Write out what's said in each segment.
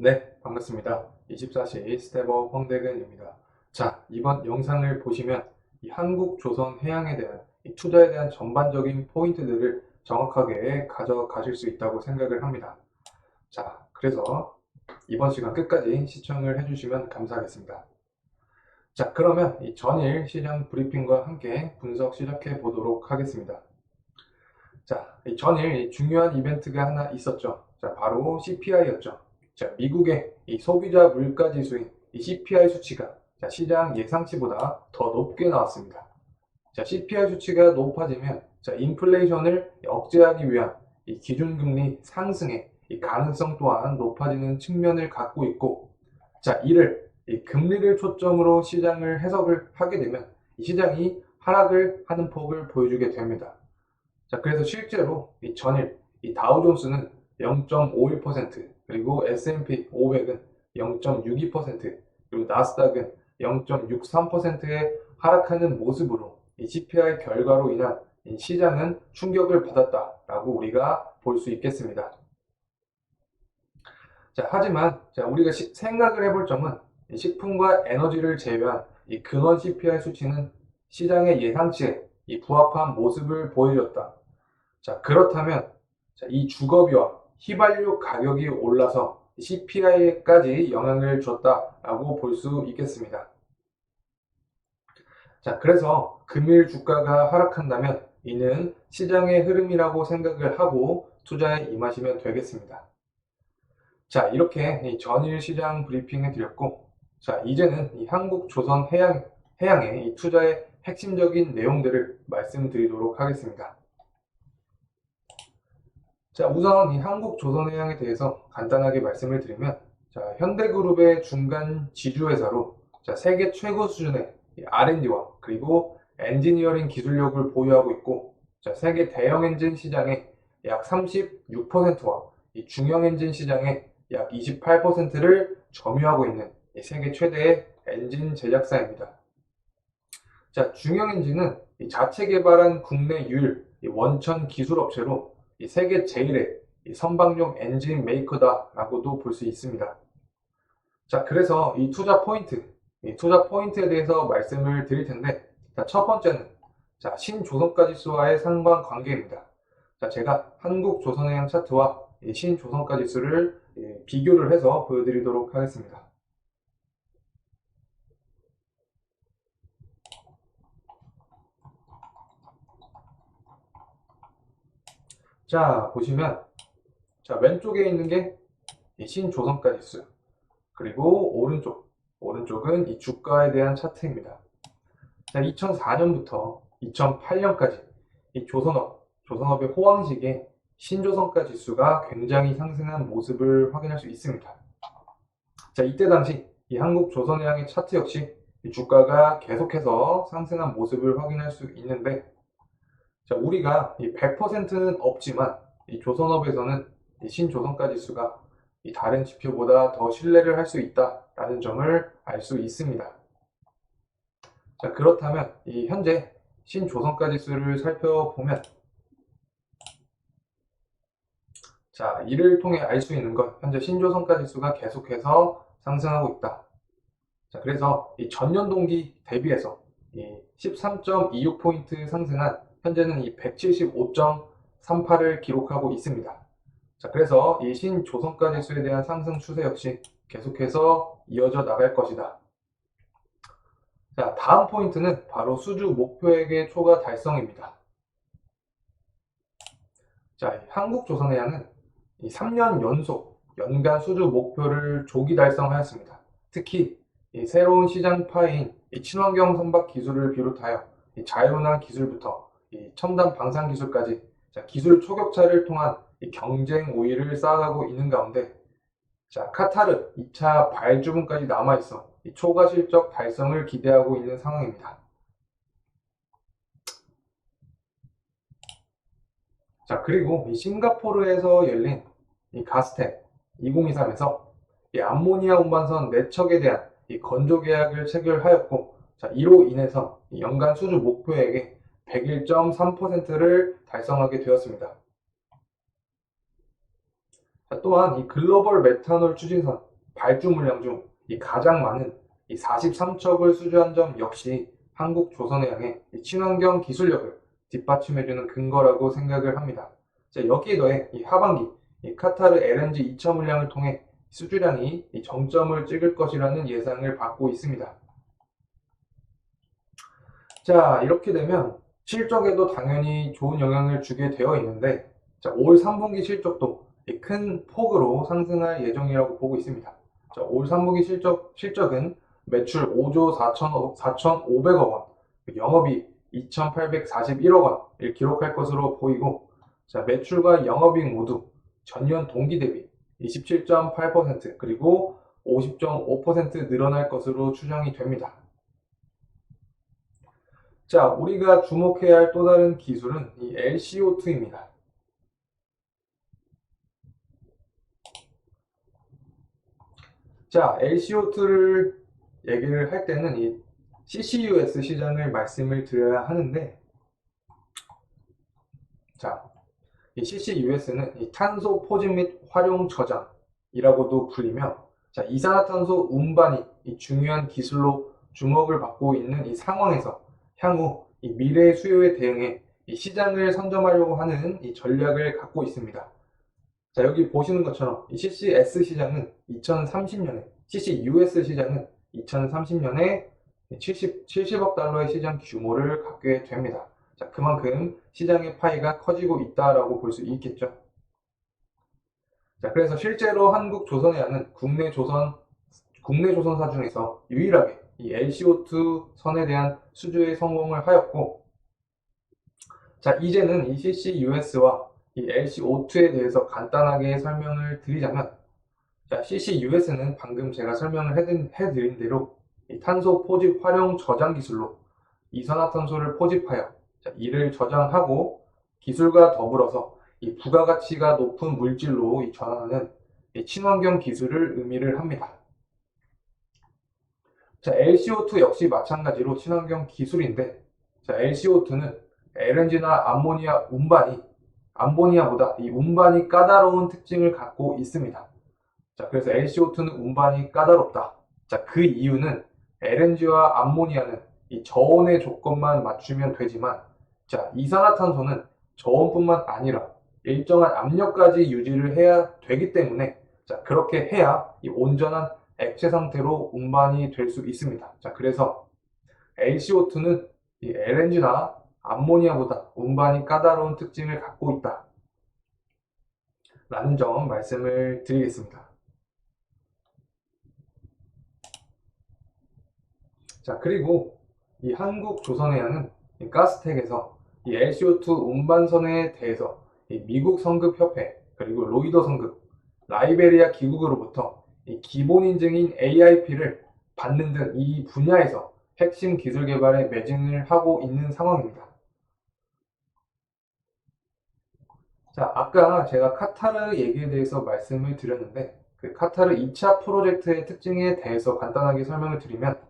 네, 반갑습니다. 24시 스텝업 황대근입니다. 자, 이번 영상을 보시면 이 한국조선해양에 대한 이 투자에 대한 전반적인 포인트들을 정확하게 가져가실 수 있다고 생각을 합니다. 자, 그래서 이번 시간 끝까지 시청을 해주시면 감사하겠습니다. 자, 그러면 이 전일 시장 브리핑과 함께 분석 시작해 보도록 하겠습니다. 자, 이 전일 중요한 이벤트가 하나 있었죠. 자, 바로 CPI였죠. 자, 미국의 이 소비자 물가 지수인 이 CPI 수치가 자, 시장 예상치보다 더 높게 나왔습니다. 자, CPI 수치가 높아지면 자, 인플레이션을 억제하기 위한 이 기준금리 상승의 이 가능성 또한 높아지는 측면을 갖고 있고, 자, 이를 이 금리를 초점으로 시장을 해석을 하게 되면 이 시장이 하락을 하는 폭을 보여주게 됩니다. 자, 그래서 실제로 이 전일 이 다우존스는 0.51%, 그리고 S&P 500은 0.62%, 그리고 나스닥은 0.63%의 하락하는 모습으로 이 CPI 결과로 인한 이 시장은 충격을 받았다라고 우리가 볼 수 있겠습니다. 자, 하지만 자, 우리가 생각을 해볼 점은 이 식품과 에너지를 제외한 이 근원 CPI 수치는 시장의 예상치에 이 부합한 모습을 보여줬다. 자, 그렇다면 이 주거비와 휘발유 가격이 올라서 CPI에까지 영향을 줬다라고 볼 수 있겠습니다. 자, 그래서 금일 주가가 하락한다면 이는 시장의 흐름이라고 생각을 하고 투자에 임하시면 되겠습니다. 자, 이렇게 이 전일 시장 브리핑을 드렸고, 자, 이제는 이 한국조선해양의 이 투자의 핵심적인 내용들을 말씀드리도록 하겠습니다. 자, 우선 이 한국조선해양에 대해서 간단하게 말씀을 드리면, 자, 현대그룹의 중간 지주회사로 자, 세계 최고 수준의 R&D와 그리고 엔지니어링 기술력을 보유하고 있고, 자, 세계 대형 엔진 시장의 약 36%와 이 중형 엔진 시장의 약 28%를 점유하고 있는 세계 최대의 엔진 제작사입니다. 자, 중형 엔진은 자체 개발한 국내 유일 원천 기술 업체로 세계 제일의 선박용 엔진 메이커다라고도 볼 수 있습니다. 자, 그래서 이 투자 포인트에 대해서 말씀을 드릴 텐데, 자, 첫 번째는 자, 신조선가지수와의 상관관계입니다. 자, 제가 한국조선해양 차트와 신조선가지수를 비교를 해서 보여드리도록 하겠습니다. 자, 보시면 자, 왼쪽에 있는 게 신조선가지수, 그리고 오른쪽은 이 주가에 대한 차트입니다. 자, 2004년부터 2008년까지 이 조선업의 호황시기에 신조선가 지수가 굉장히 상승한 모습을 확인할 수 있습니다. 자, 이때 당시 이 한국조선해양의 차트 역시 이 주가가 계속해서 상승한 모습을 확인할 수 있는데, 자, 우리가 이 100%는 없지만 이 조선업에서는 이 신조선가 지수가 이 다른 지표보다 더 신뢰를 할 수 있다라는 점을 알 수 있습니다. 자, 그렇다면 이 현재 신조선가 지수를 살펴보면, 자, 이를 통해 알 수 있는 건 현재 신조선가 지수가 계속해서 상승하고 있다. 자, 그래서 이 전년 동기 대비해서 이 13.26포인트 상승한 현재는 이 175.38을 기록하고 있습니다. 자, 그래서 이 신조선가 지수에 대한 상승 추세 역시 계속해서 이어져 나갈 것이다. 자, 다음 포인트는 바로 수주 목표액의 초과 달성입니다. 자, 한국조선해양은 이 3년 연속 연간 수주 목표를 조기 달성하였습니다. 특히 이 새로운 시장 파인 이 친환경 선박 기술을 비롯하여 이 자유운항 기술부터 이 첨단 방산 기술까지 자, 기술 초격차를 통한 이 경쟁 우위를 쌓아가고 있는 가운데, 자, 카타르 2차 발주문까지 남아있어 이 초과 실적 달성을 기대하고 있는 상황입니다. 자, 그리고 이 싱가포르에서 열린 이 가스텍 2023에서 이 암모니아 운반선 4척에 대한 이 건조 계약을 체결하였고, 자, 이로 인해서 이 연간 수주 목표액의 101.3%를 달성하게 되었습니다. 자, 또한 이 글로벌 메탄올 추진선 발주 물량 중 이 가장 많은 이 43척을 수주한 점 역시 한국조선해양의 이 친환경 기술력을 뒷받침해주는 근거라고 생각을 합니다. 자, 여기에 더해 이 하반기 이 카타르 LNG 2차 물량을 통해 수주량이 이 정점을 찍을 것이라는 예상을 받고 있습니다. 자, 이렇게 되면 실적에도 당연히 좋은 영향을 주게 되어 있는데, 자, 올 3분기 실적도 큰 폭으로 상승할 예정이라고 보고 있습니다. 자, 올 3분기 실적은 매출 5조 4,500억 원, 영업이익 2,841억 원을 기록할 것으로 보이고, 자, 매출과 영업이익 모두 전년 동기 대비 27.8% 그리고 50.5% 늘어날 것으로 추정이 됩니다. 자, 우리가 주목해야 할 또 다른 기술은 이 LCO2입니다. 자, LCO2를 얘기를 할 때는 이 CCUS 시장을 말씀을 드려야 하는데, 자, 이 CCUS는 이 탄소 포집 및 활용 저장이라고도 불리며, 자, 이산화탄소 운반이 이 중요한 기술로 주목을 받고 있는 이 상황에서 향후 이 미래 수요에 대응해 이 시장을 선점하려고 하는 이 전략을 갖고 있습니다. 자, 여기 보시는 것처럼 이 CCS 시장은 2030년에, CCUS 시장은 2030년에 70억 달러의 시장 규모를 갖게 됩니다. 자, 그만큼 시장의 파이가 커지고 있다라고 볼 수 있겠죠. 자, 그래서 실제로 한국조선해양은 국내 조선사 중에서 유일하게 이 LCO2 선에 대한 수주에 성공을 하였고, 자, 이제는 이 CCUS와 이 LCO2에 대해서 간단하게 설명을 드리자면, 자, CCUS는 방금 제가 설명을 해드린 대로 이 탄소 포집 활용 저장 기술로 이산화탄소를 포집하여, 자, 이를 저장하고 기술과 더불어서 이 부가가치가 높은 물질로 이 전환하는 이 친환경 기술을 의미를 합니다. 자, LCO2 역시 마찬가지로 친환경 기술인데, 자, LCO2는 LNG나 암모니아보다 이 운반이 까다로운 특징을 갖고 있습니다. 자, 그래서 LCO2는 운반이 까다롭다. 자, 그 이유는 LNG와 암모니아는 이 저온의 조건만 맞추면 되지만, 자, 이산화탄소는 저온뿐만 아니라 일정한 압력까지 유지를 해야 되기 때문에, 자, 그렇게 해야 이 온전한 액체 상태로 운반이 될 수 있습니다. 자, 그래서 LCO2는 이 LNG나 암모니아보다 운반이 까다로운 특징을 갖고 있다 라는 점 말씀을 드리겠습니다. 자, 그리고 이 한국조선해양은 이 가스텍에서 이 LCO2 운반선에 대해서 이 미국 성급협회, 그리고 로이더 성급, 라이베리아 기국으로부터 이 기본 인증인 AIP를 받는 등 이 분야에서 핵심 기술 개발에 매진을 하고 있는 상황입니다. 자, 아까 제가 카타르 얘기에 대해서 말씀을 드렸는데, 그 카타르 2차 프로젝트의 특징에 대해서 간단하게 설명을 드리면,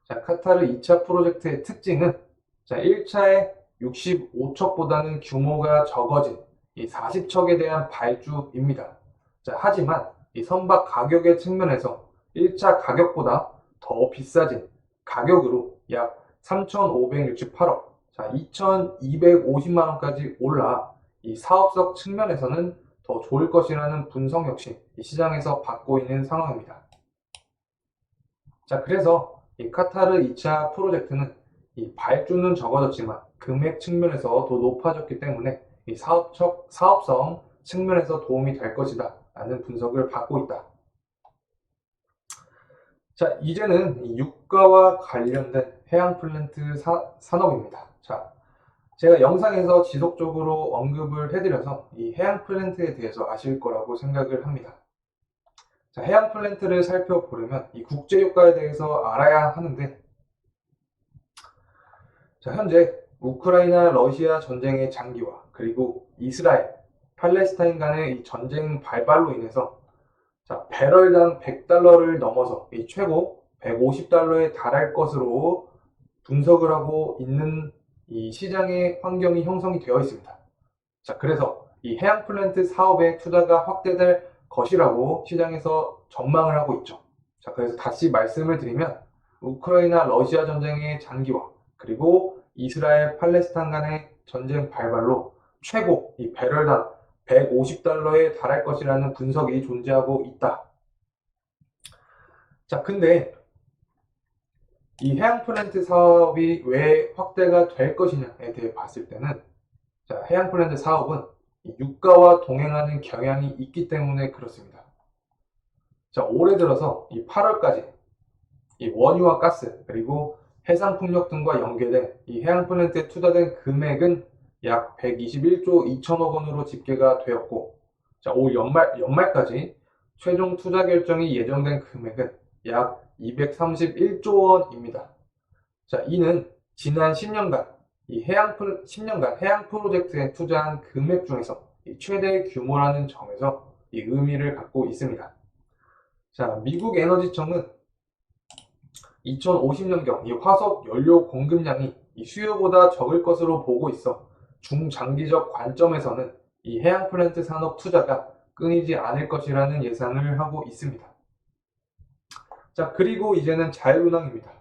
자, 카타르 2차 프로젝트의 특징은, 자, 1차의 65척보다는 규모가 적어진 이 40척에 대한 발주입니다. 자, 하지만 이 선박 가격의 측면에서 1차 가격보다 더 비싸진 가격으로 약 3,568억, 자, 2,250만 원까지 올라 이 사업적 측면에서는 더 좋을 것이라는 분석 역시 이 시장에서 받고 있는 상황입니다. 자, 그래서 이 카타르 2차 프로젝트는 이 발주는 적어졌지만 금액 측면에서 더 높아졌기 때문에 이 사업성 측면에서 도움이 될 것이다 라는 분석을 받고 있다. 자, 이제는 이 유가와 관련된 해양 플랜트 산업입니다. 자, 제가 영상에서 지속적으로 언급을 해드려서 이 해양 플랜트에 대해서 아실 거라고 생각을 합니다. 자, 해양 플랜트를 살펴보려면 이 국제 유가에 대해서 알아야 하는데, 자, 현재 우크라이나 러시아 전쟁의 장기화, 그리고 이스라엘 팔레스타인 간의 이 전쟁 발발로 인해서, 자, 배럴당 100달러를 넘어서 이 최고 150달러에 달할 것으로 분석을 하고 있는 이 시장의 환경이 형성이 되어 있습니다. 자, 그래서 이 해양 플랜트 사업에 투자가 확대될 것이라고 시장에서 전망을 하고 있죠. 자, 그래서 다시 말씀을 드리면 우크라이나 러시아 전쟁의 장기화 그리고 이스라엘 팔레스타인 간의 전쟁 발발로 최고 이 배럴당 150달러에 달할 것이라는 분석이 존재하고 있다. 자, 근데 이 해양 플랜트 사업이 왜 확대가 될 것이냐에 대해 봤을 때는 자, 해양 플랜트 사업은 유가와 동행하는 경향이 있기 때문에 그렇습니다. 자, 올해 들어서 이 8월까지 이 원유와 가스 그리고 해상 풍력 등과 연계된 이 해양 플랜트에 투자된 금액은 약 121조 2천억 원으로 집계가 되었고, 자, 올 연말까지 최종 투자 결정이 예정된 금액은 약 231조 원입니다. 자, 이는 지난 10년간 해양 프로젝트에 투자한 금액 중에서 최대 규모라는 점에서 이 의미를 갖고 있습니다. 자, 미국 에너지청은 2050년경 이 화석 연료 공급량이 이 수요보다 적을 것으로 보고 있어 중장기적 관점에서는 이 해양 플랜트 산업 투자가 끊이지 않을 것이라는 예상을 하고 있습니다. 자, 그리고 이제는 자율운항입니다.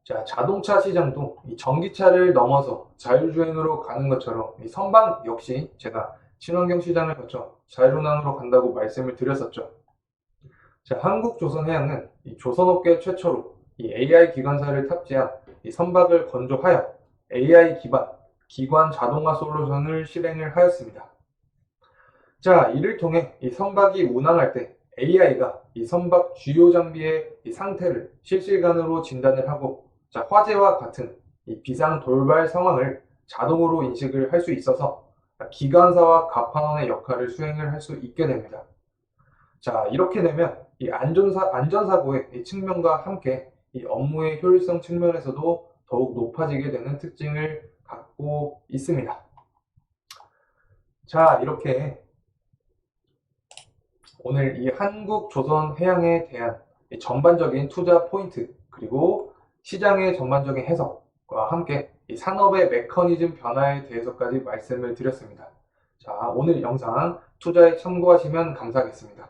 자, 자동차 시장도 이 전기차를 넘어서 자율주행으로 가는 것처럼 이 선박 역시 제가 친환경 시장을 거쳐 자율운항으로 간다고 말씀을 드렸었죠. 자, 한국조선해양은 이 조선업계 최초로 이 AI 기관사를 탑재한 이 선박을 건조하여 AI 기반 기관 자동화 솔루션을 실행을 하였습니다. 자, 이를 통해 이 선박이 운항할 때 AI가 이 선박 주요 장비의 이 상태를 실시간으로 진단을 하고 자, 화재와 같은 이 비상 돌발 상황을 자동으로 인식을 할 수 있어서 기관사와 갑판원의 역할을 수행을 할 수 있게 됩니다. 자, 이렇게 되면 이 안전사고의 이 측면과 함께 이 업무의 효율성 측면에서도 더욱 높아지게 되는 특징을 갖고 있습니다. 자, 이렇게 오늘 이 한국조선해양에 대한 이 전반적인 투자 포인트 그리고 시장의 전반적인 해석과 함께 이 산업의 메커니즘 변화에 대해서까지 말씀을 드렸습니다. 자, 오늘 영상 투자에 참고하시면 감사하겠습니다.